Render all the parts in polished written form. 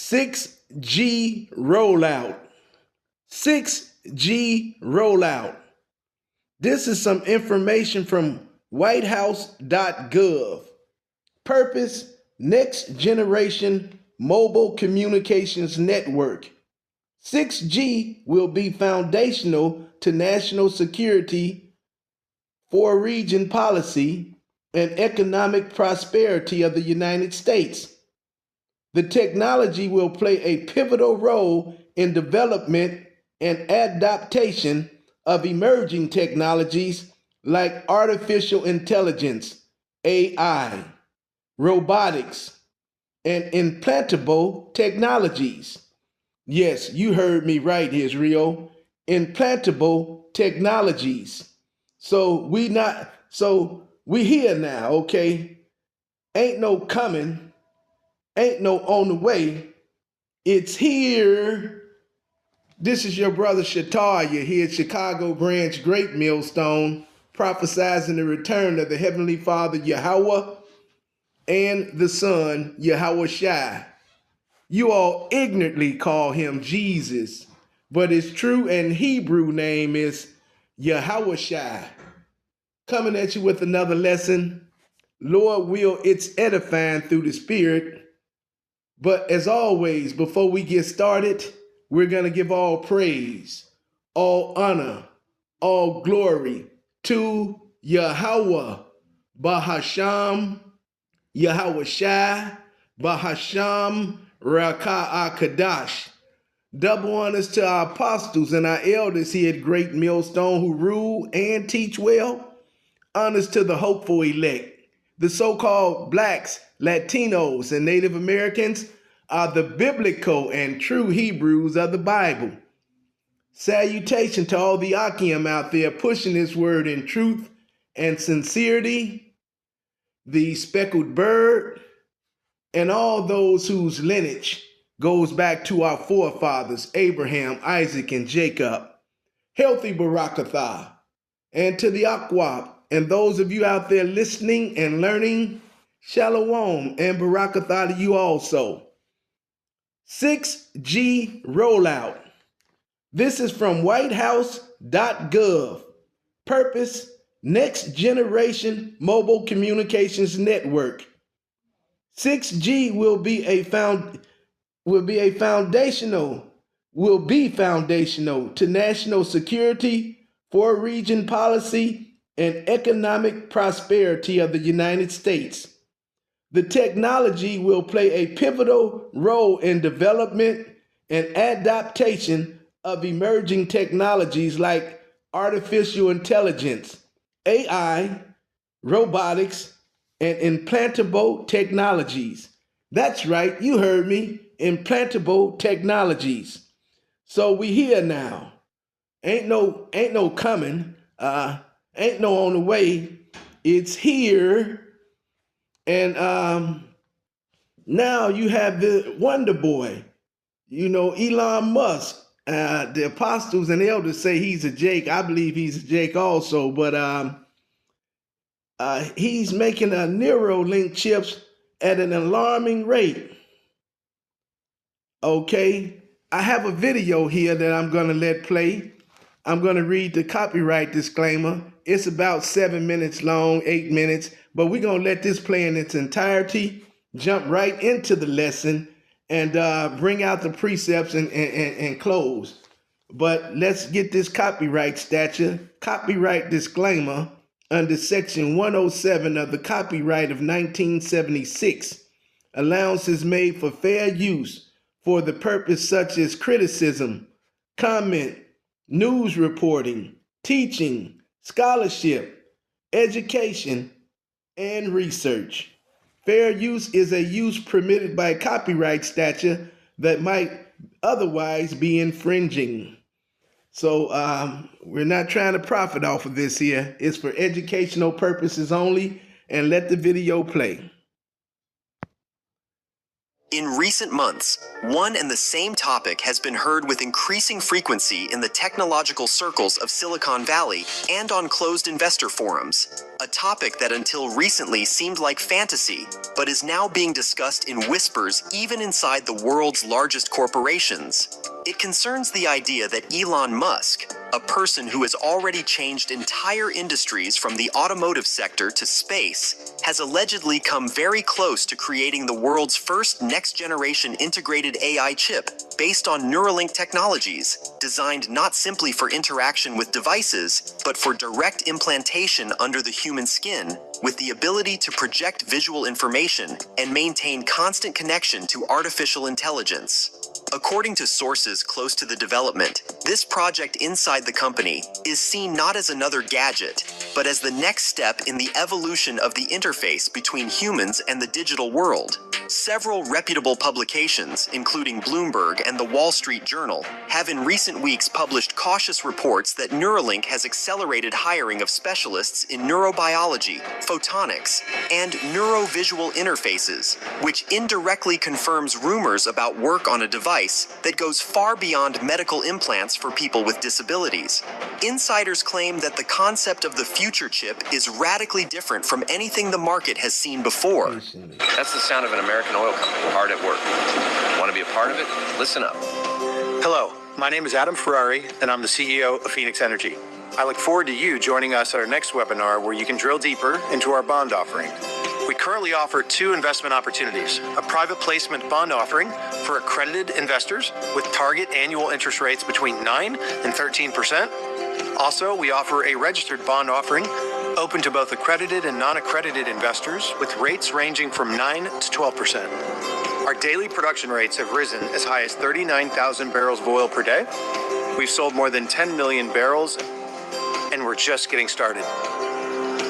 6G rollout. 6G rollout. This is some information from whitehouse.gov. Purpose: Next Generation Mobile Communications Network. 6G will be foundational to national security, four-region policy, and economic prosperity of the United States. The technology will play a pivotal role in development and adaptation of emerging technologies like artificial intelligence, AI, robotics, and implantable technologies. Yes, you heard me right, Israel. Implantable technologies. So we here now, okay? Ain't no coming, ain't no on the way. It's here. This is your brother Shataria here at Chicago Branch Great Millstone, prophesizing the return of the Heavenly Father Yahweh and the Son Yahweh Shai. You all ignorantly call him Jesus, but his true and Hebrew name is Yahweh Shai. Coming at you with another lesson. Lord will, it's edifying through the Spirit. But as always, before we get started, we're going to give all praise, all honor, all glory to Yahweh, Bahasham, Yahweh Shai, Bahasham, Raka'ah Kadash. Double honors to our apostles and our elders here at Great Millstone who rule and teach well. Honors to the hopeful elect. The so-called blacks, Latinos, and Native Americans are the biblical and true Hebrews of the Bible. Salutation to all the Akim out there pushing this word in truth and sincerity, the speckled bird, and all those whose lineage goes back to our forefathers, Abraham, Isaac, and Jacob. Healthy Barakatha. And to the Akwab, and those of you out there listening and learning, Shalom and Barakatha to you also. 6G rollout. This is from whitehouse.gov. Purpose: Next Generation Mobile Communications Network. 6G will be foundational to national security, four-region policy, and economic prosperity of the United States. The technology will play a pivotal role in development and adaptation of emerging technologies like artificial intelligence, AI, robotics, and implantable technologies. That's right, you heard me, implantable technologies. So we here now. Ain't no coming, ain't no on the way. It's here. And now you have the Wonder Boy, Elon Musk. The apostles and elders say he's a Jake. I believe he's a Jake also, but he's making a Neuralink chips at an alarming rate. Okay, I have a video here that I'm going to let play. I'm going to read the copyright disclaimer. It's about 7 minutes long, 8 minutes, but we're going to let this play in its entirety, jump right into the lesson, and bring out the precepts and close. But let's get this copyright disclaimer under Section 107 of the Copyright of 1976. Allowance is made for fair use for the purpose such as criticism, comment, news reporting, teaching, scholarship, education, and research. Fair use is a use permitted by copyright statute that might otherwise be infringing. So we're not trying to profit off of this here. It's for educational purposes only, and let the video play. In recent months, one and the same topic has been heard with increasing frequency in the technological circles of Silicon Valley and on closed investor forums. A topic that until recently seemed like fantasy, but is now being discussed in whispers even inside the world's largest corporations. It concerns the idea that Elon Musk, a person who has already changed entire industries from the automotive sector to space, has allegedly come very close to creating the world's first next-generation integrated AI chip based on Neuralink technologies, designed not simply for interaction with devices, but for direct implantation under the human skin, with the ability to project visual information and maintain constant connection to artificial intelligence. According to sources close to the development, this project inside the company is seen not as another gadget, but as the next step in the evolution of the interface between humans and the digital world. Several reputable publications, including Bloomberg and the Wall Street Journal, have in recent weeks published cautious reports that Neuralink has accelerated hiring of specialists in neurobiology, photonics, and neurovisual interfaces, which indirectly confirms rumors about work on a device that goes far beyond medical implants for people with disabilities. Insiders claim that the concept of the future chip is radically different from anything the market has seen before. That's the sound of an American oil company hard at work. Want to be a part of it? Listen up. Hello, my name is Adam Ferrari, and I'm the CEO of Phoenix Energy. I look forward to you joining us at our next webinar where you can drill deeper into our bond offering. We currently offer two investment opportunities: a private placement bond offering for accredited investors with target annual interest rates between 9 and 13%. Also, we offer a registered bond offering open to both accredited and non-accredited investors with rates ranging from 9 to 12%. Our daily production rates have risen as high as 39,000 barrels of oil per day. We've sold more than 10 million barrels, and we're just getting started.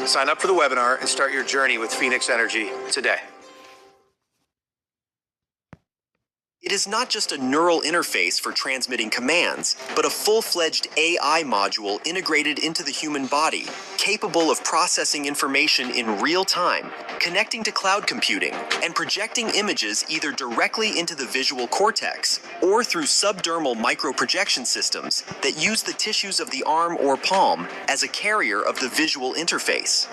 Sign up for the webinar and start your journey with Phoenix Energy today. It is not just a neural interface for transmitting commands, but a full-fledged AI module integrated into the human body, capable of processing information in real time, connecting to cloud computing, and projecting images either directly into the visual cortex or through subdermal microprojection systems that use the tissues of the arm or palm as a carrier of the visual interface.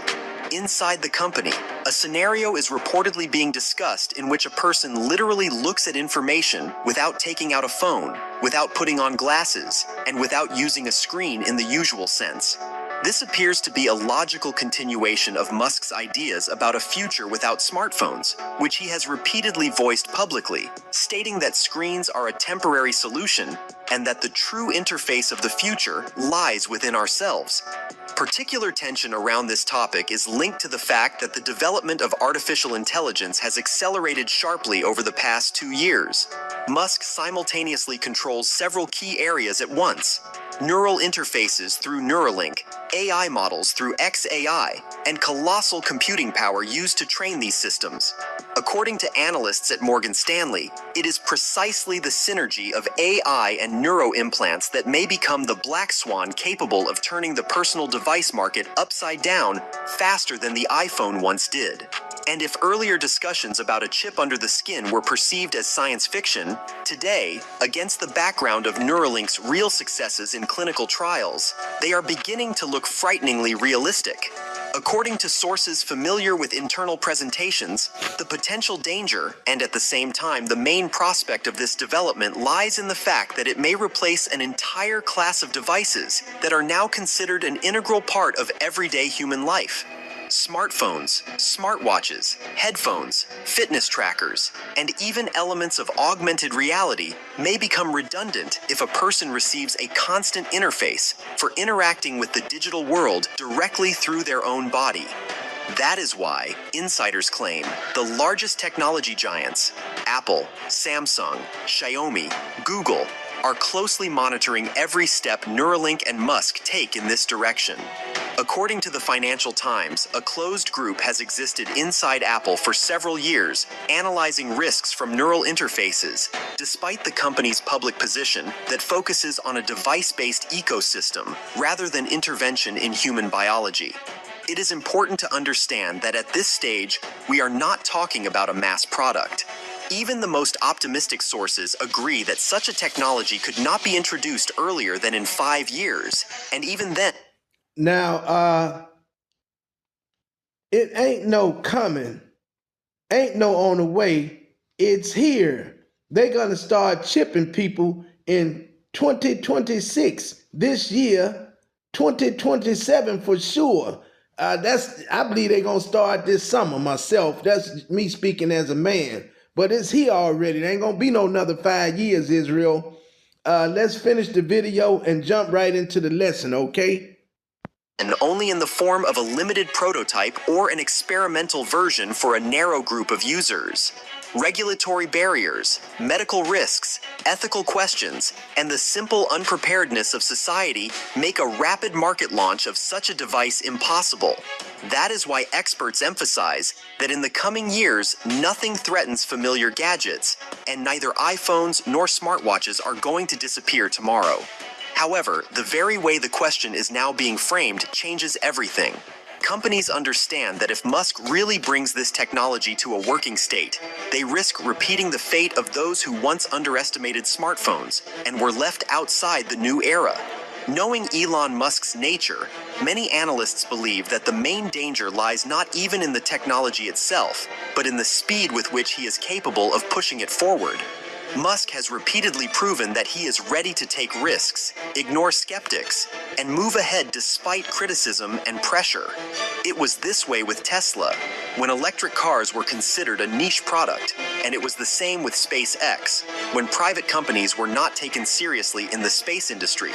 Inside the company, a scenario is reportedly being discussed in which a person literally looks at information without taking out a phone, without putting on glasses, and without using a screen in the usual sense. This appears to be a logical continuation of Musk's ideas about a future without smartphones, which he has repeatedly voiced publicly, stating that screens are a temporary solution and that the true interface of the future lies within ourselves. Particular tension around this topic is linked to the fact that the development of artificial intelligence has accelerated sharply over the past 2 years. Musk simultaneously controls several key areas at once: neural interfaces through Neuralink, AI models through xAI, and colossal computing power used to train these systems. According to analysts at Morgan Stanley, it is precisely the synergy of AI and neuro implants that may become the black swan capable of turning the personal device market upside down faster than the iPhone once did. And if earlier discussions about a chip under the skin were perceived as science fiction, today, against the background of Neuralink's real successes in clinical trials, they are beginning to look frighteningly realistic. According to sources familiar with internal presentations, the potential danger, and at the same time the main prospect of this development, lies in the fact that it may replace an entire class of devices that are now considered an integral part of everyday human life. Smartphones, smartwatches, headphones, fitness trackers, and even elements of augmented reality may become redundant if a person receives a constant interface for interacting with the digital world directly through their own body. That is why insiders claim the largest technology giants, Apple, Samsung, Xiaomi, Google, are closely monitoring every step Neuralink and Musk take in this direction. According to the Financial Times, a closed group has existed inside Apple for several years, analyzing risks from neural interfaces, despite the company's public position that focuses on a device-based ecosystem rather than intervention in human biology. It is important to understand that at this stage, we are not talking about a mass product. Even the most optimistic sources agree that such a technology could not be introduced earlier than in 5 years, and even then. Now, it ain't no coming, ain't no on the way, it's here. They're gonna start chipping people in 2026, this year, 2027 for sure. I believe they're gonna start this summer myself. That's me speaking as a man. But it's here already. There ain't gonna be no another 5 years, Israel. Let's finish the video and jump right into the lesson, okay? And only in the form of a limited prototype or an experimental version for a narrow group of users. Regulatory barriers, medical risks, ethical questions, and the simple unpreparedness of society make a rapid market launch of such a device impossible. That is why experts emphasize that in the coming years, nothing threatens familiar gadgets, and neither iPhones nor smartwatches are going to disappear tomorrow. However, the very way the question is now being framed changes everything. Companies understand that if Musk really brings this technology to a working state, they risk repeating the fate of those who once underestimated smartphones and were left outside the new era. Knowing Elon Musk's nature, many analysts believe that the main danger lies not even in the technology itself, but in the speed with which he is capable of pushing it forward. Musk has repeatedly proven that he is ready to take risks, ignore skeptics, and move ahead despite criticism and pressure. It was this way with Tesla, when electric cars were considered a niche product, and it was the same with SpaceX, when private companies were not taken seriously in the space industry.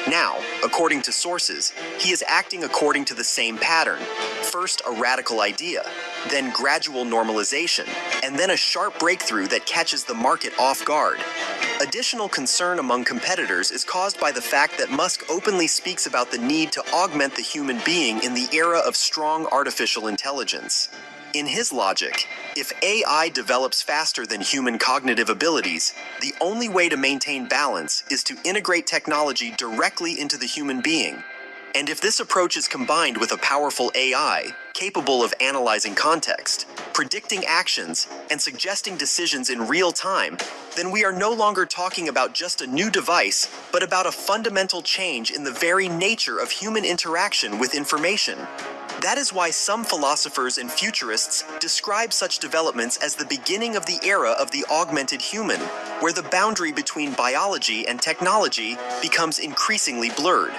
Now, according to sources, he is acting according to the same pattern. First, a radical idea, then gradual normalization, and then a sharp breakthrough that catches the market off guard. Additional concern among competitors is caused by the fact that Musk openly speaks about the need to augment the human being in the era of strong artificial intelligence. In his logic, if AI develops faster than human cognitive abilities, the only way to maintain balance is to integrate technology directly into the human being. And if this approach is combined with a powerful AI, capable of analyzing context, predicting actions, and suggesting decisions in real time, then we are no longer talking about just a new device, but about a fundamental change in the very nature of human interaction with information. That is why some philosophers and futurists describe such developments as the beginning of the era of the augmented human, where the boundary between biology and technology becomes increasingly blurred.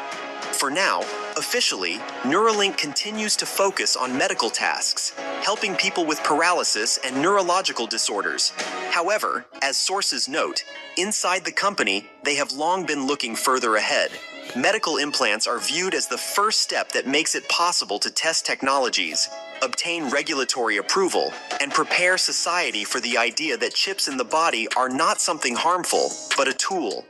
For now, officially, Neuralink continues to focus on medical tasks, helping people with paralysis and neurological disorders. However, as sources note, inside the company, they have long been looking further ahead. Medical implants are viewed as the first step that makes it possible to test technologies, obtain regulatory approval, and prepare society for the idea that chips in the body are not something harmful, but a tool.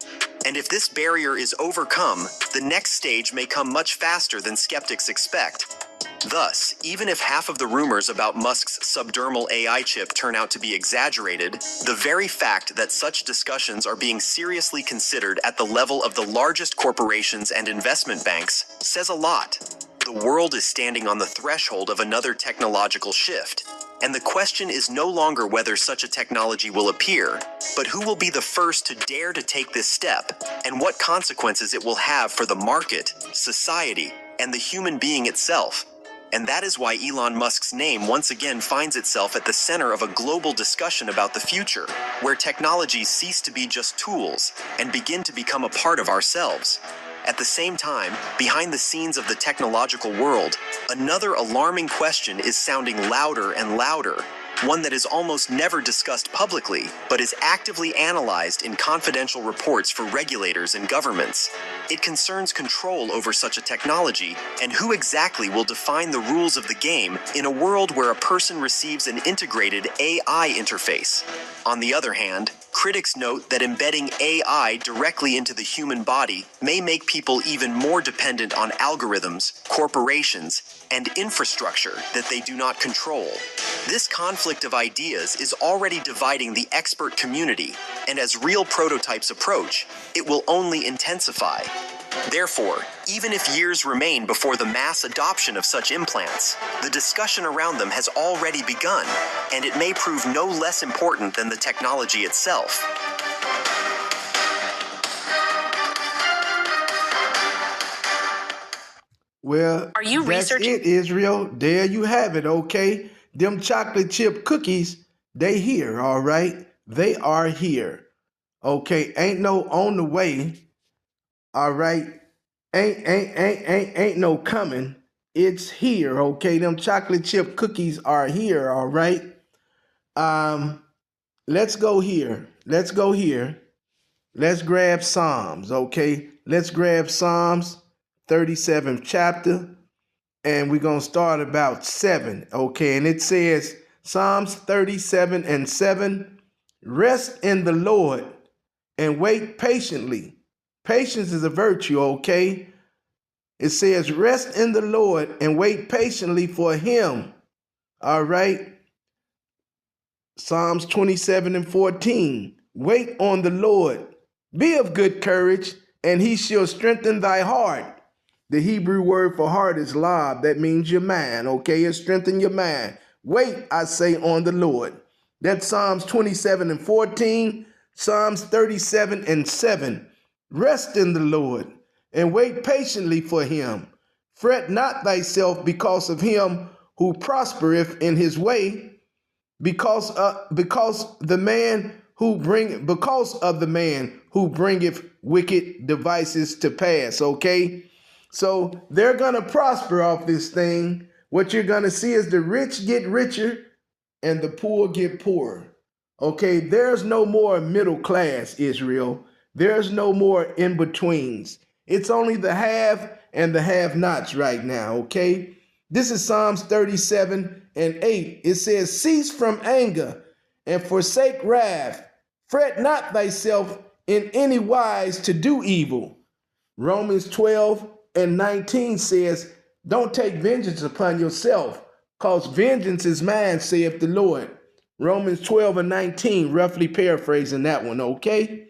And if this barrier is overcome, the next stage may come much faster than skeptics expect. Thus, even if half of the rumors about Musk's subdermal AI chip turn out to be exaggerated, the very fact that such discussions are being seriously considered at the level of the largest corporations and investment banks says a lot. The world is standing on the threshold of another technological shift, and the question is no longer whether such a technology will appear, but who will be the first to dare to take this step, and what consequences it will have for the market, society, and the human being itself. And that is why Elon Musk's name once again finds itself at the center of a global discussion about the future, where technologies cease to be just tools and begin to become a part of ourselves. At the same time, behind the scenes of the technological world, another alarming question is sounding louder and louder, one that is almost never discussed publicly, but is actively analyzed in confidential reports for regulators and governments. It concerns control over such a technology and who exactly will define the rules of the game in a world where a person receives an integrated AI interface. On the other hand, critics note that embedding AI directly into the human body may make people even more dependent on algorithms, corporations, and infrastructure that they do not control. This conflict of ideas is already dividing the expert community, and as real prototypes approach, it will only intensify. Therefore, even if years remain before the mass adoption of such implants, the discussion around them has already begun, and it may prove no less important than the technology itself. Well, Are you that's researching? it, Israel. There you have it, okay? Them chocolate chip cookies, they here, all right? They are here. Okay, ain't no on the way. All right. Ain't no coming. It's here, okay? Them chocolate chip cookies are here, all right? Let's go here. Let's go here. Let's grab Psalms, okay? Let's grab Psalms 37th chapter, and we're going to start about 7, okay? And it says, Psalms 37 and 7, rest in the Lord and wait patiently. Patience is a virtue, okay? It says, rest in the Lord and wait patiently for him, all right? Psalms 27 and 14, wait on the Lord. Be of good courage, and he shall strengthen thy heart. The Hebrew word for heart is lab. That means your mind, okay? It strengthen your mind. Wait, I say, on the Lord. That's Psalms 27 and 14, Psalms 37 and 7. Rest in the Lord and wait patiently for him. Fret not thyself because of him who prospereth in his way, because of the man who bringeth wicked devices to pass. Okay, so they're gonna prosper off this thing. What you're gonna see is the rich get richer and the poor get poorer. Okay, there's no more middle class, Israel. There's no more in betweens. It's only the have and the have nots right now. Okay, this is Psalms 37 and 8. It says, cease from anger and forsake wrath. Fret not thyself in any wise to do evil. Romans 12 and 19 says, don't take vengeance upon yourself, cause vengeance is mine, saith the Lord. Romans 12 and 19, roughly paraphrasing that one, okay?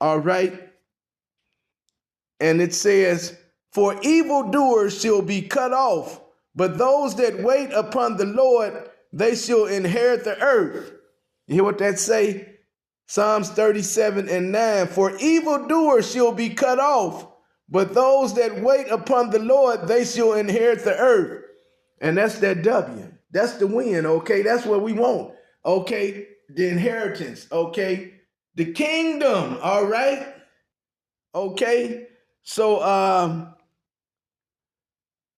All right. And it says, for evildoers shall be cut off, but those that wait upon the Lord, they shall inherit the earth. You hear what that say? Psalms 37 and 9, for evildoers shall be cut off, but those that wait upon the Lord, they shall inherit the earth. And that's that W. That's the win, okay? That's what we want, okay? The inheritance, okay? The kingdom, all right? Okay? So,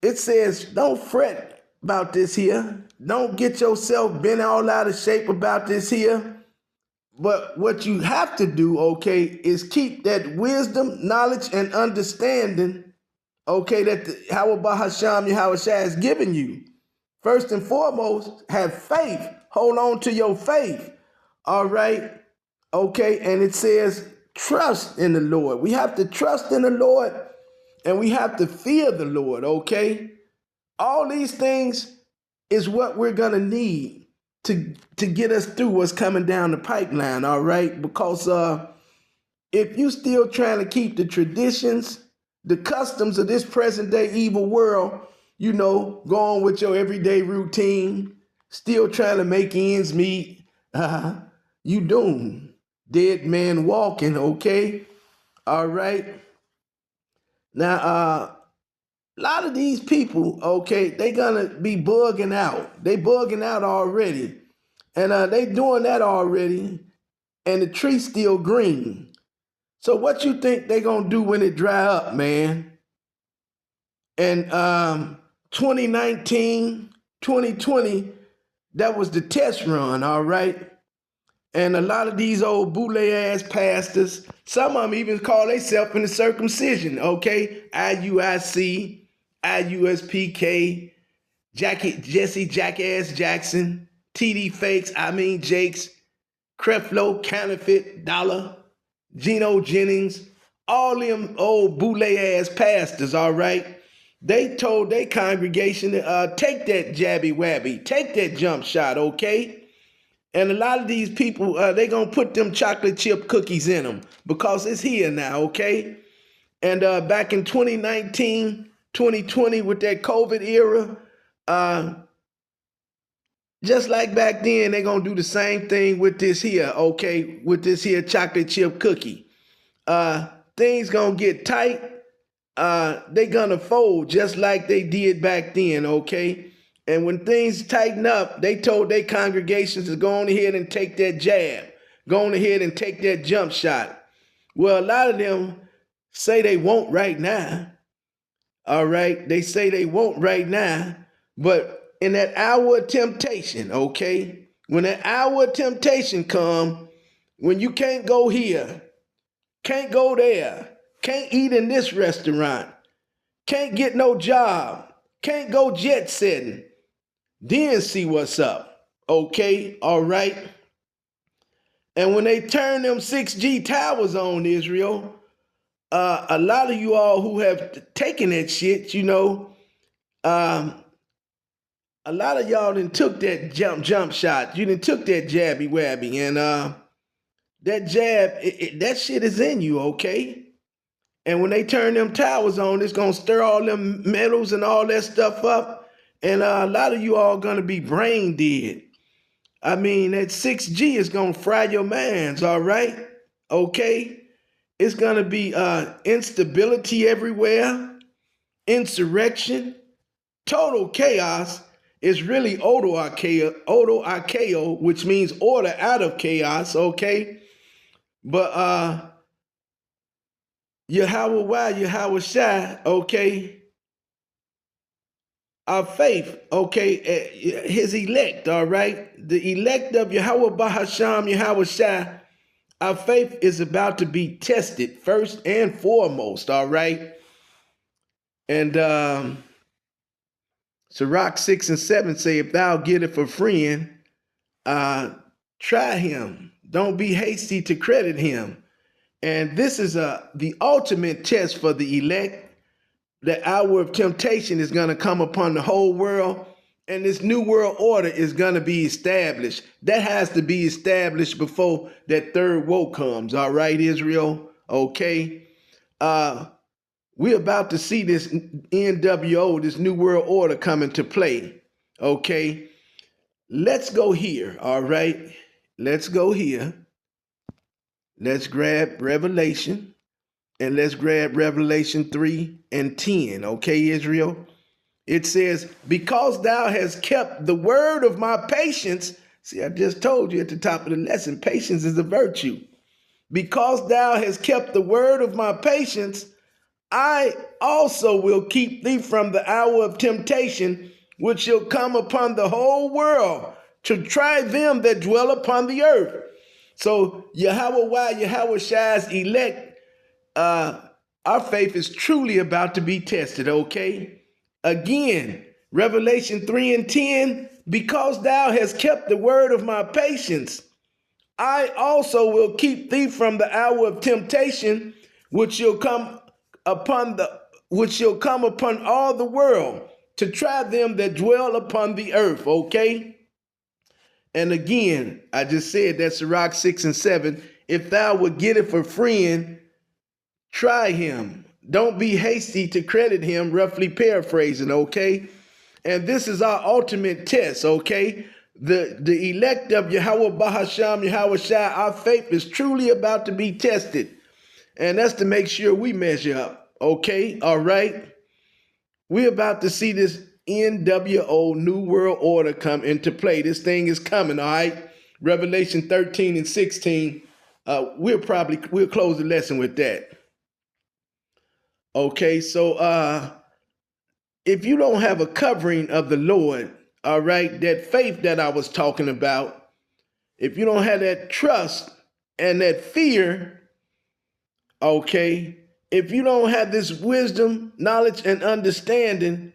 it says, don't fret about this here. Don't get yourself bent all out of shape about this here. But what you have to do, okay, is keep that wisdom, knowledge, and understanding, okay, that the Yahweh Hashem Yahushua has given you. First and foremost, have faith. Hold on to your faith. All right. Okay. And it says, trust in the Lord. We have to trust in the Lord and we have to fear the Lord. Okay. All these things is what we're going to need to get us through what's coming down the pipeline. All right. Because if you still trying to keep the traditions, the customs of this present day evil world, you know, going with your everyday routine, still trying to make ends meet, you doomed. Dead man walking, okay? All right. Now, a lot of these people, okay, they gonna be bugging out. They bugging out already. And they doing that already, and the tree's still green. So what you think they gonna do when it dry up, man? And 2019, 2020, that was the test run, all right? And a lot of these old boule-ass pastors, some of them even call themselves in the circumcision, okay? IUIC, IUSPK, Jesse Jackass Jackson, TD Fakes, Jakes, Creflo, Counterfeit, Dollar, Geno Jennings, all them old boule-ass pastors, all right? They told their congregation to take that jabby wabby, take that jump shot, okay? And a lot of these people, they going to put them chocolate chip cookies in them because it's here now, okay? And back in 2019, 2020 with that COVID era, just like back then, they're going to do the same thing with this here, okay, with this here chocolate chip cookie. Things going to get tight. They're going to fold just like they did back then, okay? And when things tighten up, they told their congregations to go on ahead and take that jab. Go on ahead and take that jump shot. Well, a lot of them say they won't right now. All right? They say they won't right now. But in that hour of temptation, okay? When that hour of temptation come, when you can't go here, can't go there, can't eat in this restaurant, can't get no job, can't go jet setting, then see what's up, okay? All right? And when they turn them 6G towers on Israel, a lot of you all who have taken that shit, you know, a lot of y'all done took that jump shot. You done took that jabby wabby, and that jab, that shit is in you, okay? And when they turn them towers on, it's gonna stir all them metals and all that stuff up, and a lot of you all gonna be brain dead. I mean, that 6G is gonna fry your minds, all right? Okay? It's gonna be instability everywhere, insurrection, total chaos. It's really odo-archeo, which means order out of chaos, okay? But Yahweh Shai, okay? Our faith, okay? His elect, all right? The elect of Yahweh Bahasham, Yahweh Shai, our faith is about to be tested first and foremost, all right? And Sirach 6 and 7 say, if thou get it for friend, try him. Don't be hasty to credit him. And this is the ultimate test for the elect. The hour of temptation is going to come upon the whole world, and this new world order is going to be established. That has to be established before that third woe comes. All right, Israel? Okay. We're about to see this NWO, this new world order, come into play. Okay. Let's go here. All right. Let's go here. Let's grab Revelation, and let's grab Revelation 3 and 10. Okay, Israel? It says, because thou hast kept the word of my patience. See, I just told you at the top of the lesson, patience is a virtue. Because thou hast kept the word of my patience, I also will keep thee from the hour of temptation, which shall come upon the whole world to try them that dwell upon the earth. So Yahweh Shai's elect, our faith is truly about to be tested, okay? Again, Revelation 3 and 10, because thou hast kept the word of my patience, I also will keep thee from the hour of temptation, which shall come upon all the world to try them that dwell upon the earth, okay? And again, I just said that's Sirach 6 and 7. If thou would get it for friend, try him. Don't be hasty to credit him, roughly paraphrasing, okay? And this is our ultimate test, okay? The elect of Yahweh Bahasham, Yahweh Shai, our faith is truly about to be tested. And that's to make sure we measure up, okay? All right? We're about to see this NWO, New World Order, come into play. This thing is coming, all right? Revelation 13 and 16. We'll close the lesson with that. Okay, so if you don't have a covering of the Lord, all right, that faith that I was talking about, if you don't have that trust and that fear, okay, if you don't have this wisdom, knowledge, and understanding,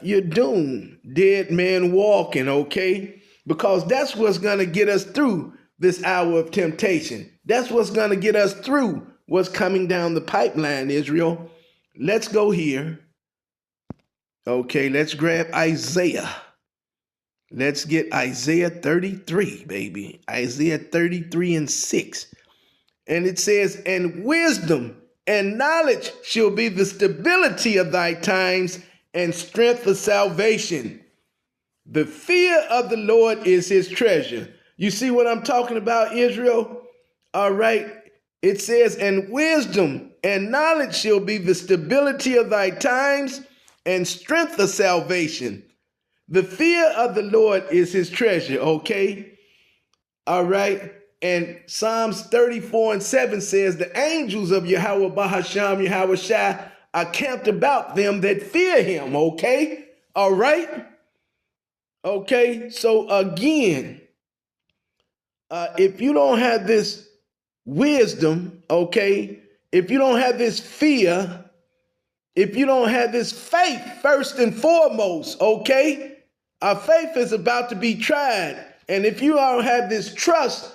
you're doomed, dead man walking, okay? Because that's what's going to get us through this hour of temptation. That's what's going to get us through what's coming down the pipeline, Israel. Let's go here. Okay, let's grab Isaiah. Let's get Isaiah 33, baby. Isaiah 33 and 6. And it says, and wisdom and knowledge shall be the stability of thy times and strength of salvation. The fear of the Lord is his treasure. You see what I'm talking about, Israel? All right. It says, and wisdom and knowledge shall be the stability of thy times and strength of salvation. The fear of the Lord is his treasure, okay? All right. And Psalms 34:7 says, the angels of Yahweh Bahasham Yahweh Shai are camped about them that fear him, okay? All right. Okay. So again, if you don't have this wisdom, okay, if you don't have this fear, if you don't have this faith first and foremost, okay, our faith is about to be tried. And if you don't have this trust,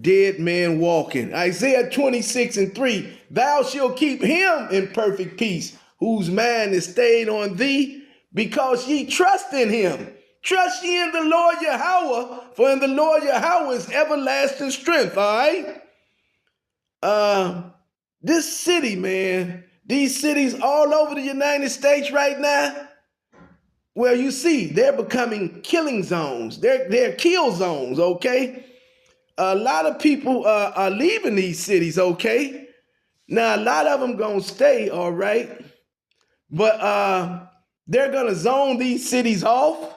dead man walking. Isaiah 26:3, thou shalt keep him in perfect peace, whose mind is stayed on thee, because ye trust in him. Trust ye in the Lord Yahweh, for in the Lord Yahweh is everlasting strength, all right? This city, man, these cities all over the United States right now, well, you see, they're becoming killing zones. They're kill zones, okay? A lot of people are leaving these cities, okay? Now, a lot of them gonna stay, all right? But they're gonna zone these cities off.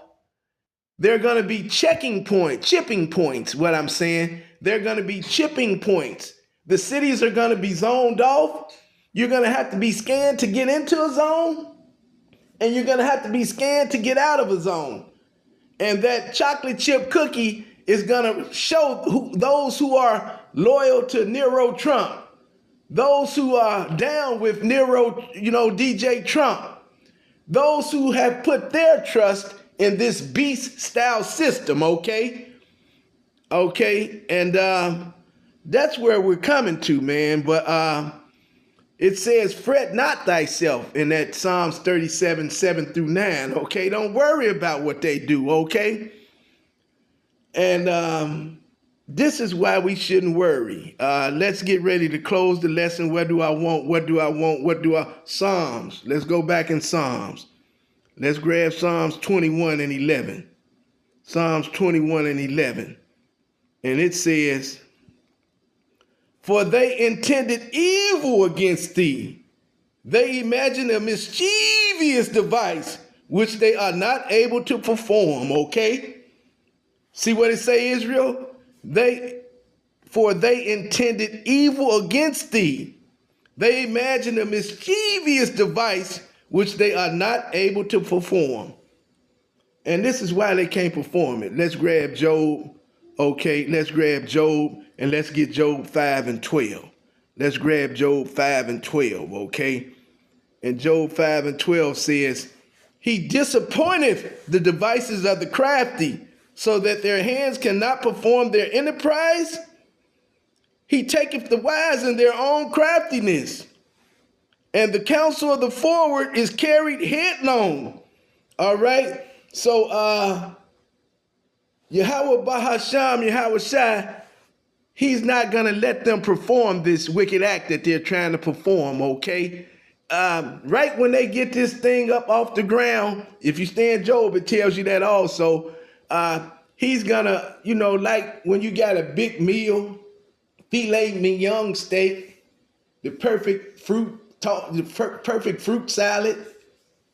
They're gonna be chipping points, what I'm saying. They're gonna be chipping points. The cities are gonna be zoned off. You're gonna have to be scanned to get into a zone, and you're gonna have to be scanned to get out of a zone. And that chocolate chip cookie is gonna show those who are loyal to Nero Trump, those who are down with Nero, DJ Trump, those who have put their trust in this beast style system, okay? Okay, and that's where we're coming to, man. But it says, fret not thyself in that Psalms 37:7-9, okay? Don't worry about what they do, okay? And this is why we shouldn't worry. Let's get ready to close the lesson. What do I want? Psalms. Let's go back in Psalms. Let's grab Psalms 21:11. Psalms 21:11. And it says, for they intended evil against thee. They imagine a mischievous device which they are not able to perform, okay? See what it say, Israel? For they intended evil against thee. They imagine a mischievous device which they are not able to perform. And this is why they can't perform it. Let's grab Job. Okay, let's grab Job and let's get Job 5:12. Let's grab Job 5:12, okay? And Job 5:12 says, he disappointeth the devices of the crafty, so that their hands cannot perform their enterprise. He taketh the wise in their own craftiness, and the counsel of the forward is carried headlong. All right. So Yahweh Bahasham, Yahweh Shai, he's not gonna let them perform this wicked act that they're trying to perform, okay? Right when they get this thing up off the ground, if you stay in Job, it tells you that also. He's gonna, like when you got a big meal, filet mignon steak, the perfect fruit salad,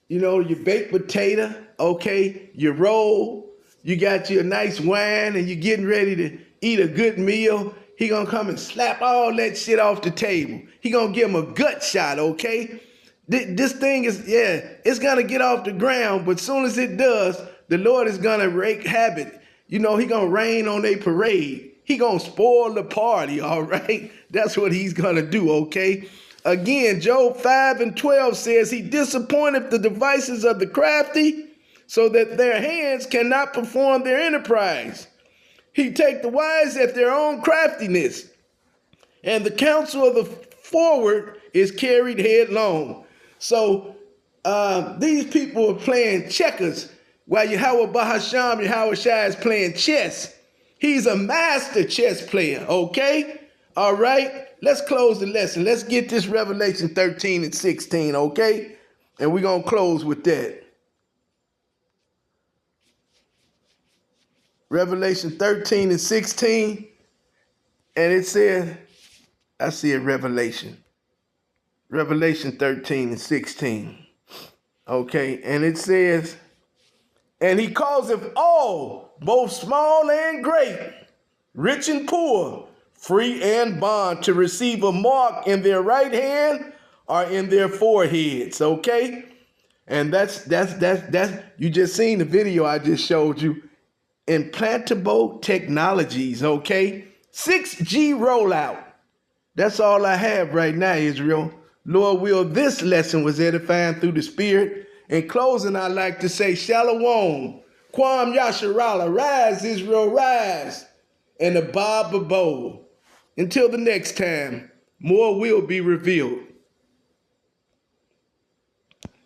your baked potato, okay, your roll, you got your nice wine, and you're getting ready to eat a good meal. He gonna come and slap all that shit off the table. He gonna give him a gut shot, okay? This thing is, it's gonna get off the ground, but soon as it does, the Lord is gonna wreak havoc. He gonna rain on a parade. He gonna spoil the party, all right? That's what he's gonna do, okay? Again, Job 5:12 says, he disappointed the devices of the crafty, so that their hands cannot perform their enterprise. He take the wise at their own craftiness, and the counsel of the forward is carried headlong. So these people are playing checkers while Yahweh Bahasham, Yahweh Shai is playing chess. He's a master chess player, okay? All right, let's close the lesson. Let's get this Revelation 13 and 16, okay? And we're going to close with that. Revelation 13 and 16. And it says, I see it, Revelation 13 and 16. Okay, and it says, and he causeth all, both small and great, rich and poor, free and bond, to receive a mark in their right hand or in their foreheads, okay? And that's you just seen the video I just showed you. Implantable technologies, okay? 6G rollout. That's all I have right now, Israel. Lord will, this lesson was edifying through the Spirit. In closing, I'd like to say, Shalom, Kwam Yasharala, rise, Israel, rise, and Abba Babo. Until the next time, more will be revealed.